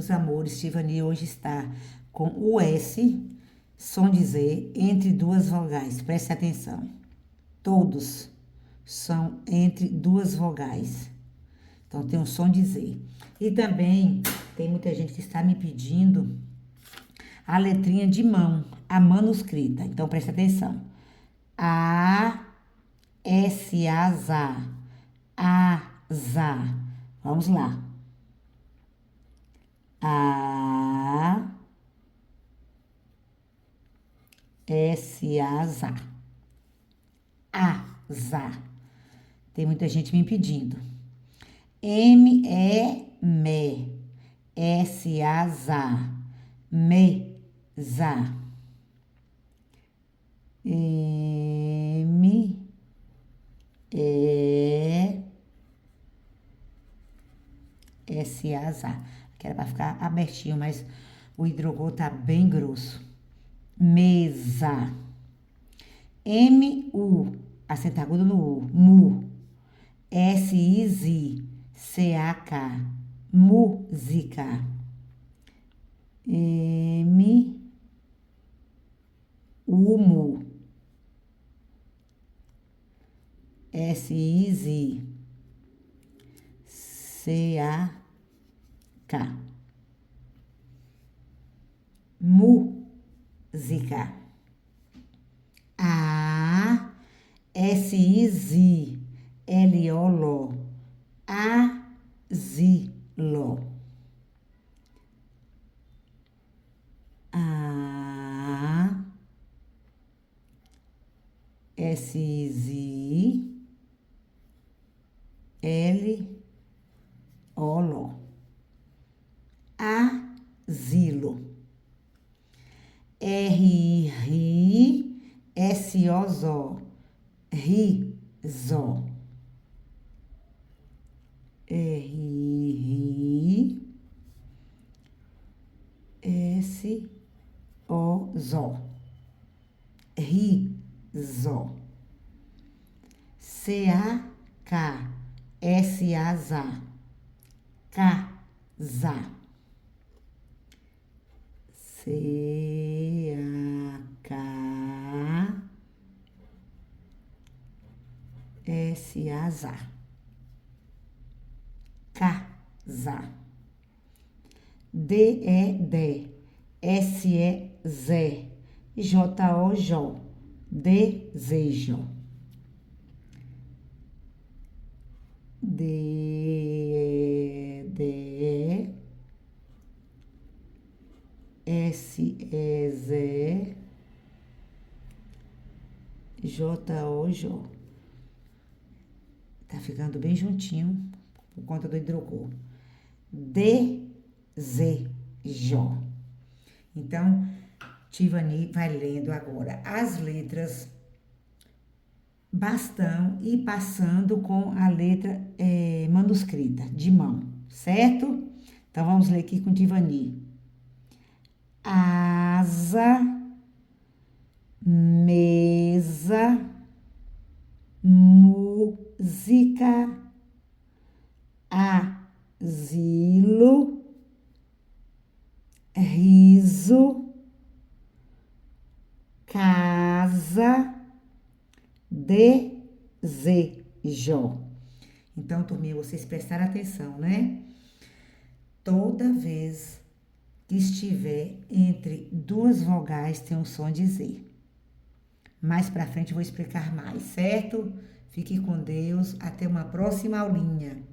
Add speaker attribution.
Speaker 1: meus amores, Tivani hoje está com o S, som de Z, entre duas vogais. Preste atenção. Todos são entre duas vogais. Então, tem um som de Z. E também tem muita gente que está me pedindo a letrinha de mão, a manuscrita. Então, preste atenção. A, S, A, Z. A, Z. Vamos lá. A, S, A, Z. A, Z. Tem muita gente me pedindo. M, E, Me. S, A, Z. Me, za. M, E, S, A, Z. Que era para ficar abertinho, mas o hidrogol tá bem grosso. Mesa. M, U. Acento agudo no U. Mu. S, I, Z. C, A, K. Música. M, Humo. S, I, Z. C, A, K. Música. A, S, I, Z. L, O, Ló. Asilo. A, S, I, Z. L, O, Ló. Asilo. R, I, Ri. S, O, Zó. Riso. R, I, Ri. S, O, Zó. Riso. C, A, K. S, A, Z. Casa. C, A, K. S, A, Z. Casa. D, E, D. S, E, Z. J, O, Jó. Desejo. D, E, D. S, E, Z. J, O, Jó. Tá ficando bem juntinho por conta do hidrogol. Desejo. Então, Tivani vai lendo agora as letras bastão e passando com a letra manuscrita, de mão, certo? Então, vamos ler aqui com Tivani. Asa, mesa, música, asilo, riso, casa, desejo. Então, turminha, vocês prestaram atenção, né? Toda vez que estiver entre duas vogais, tem um som de Z. Mais pra frente eu vou explicar mais, certo? Fique com Deus. Até uma próxima aulinha.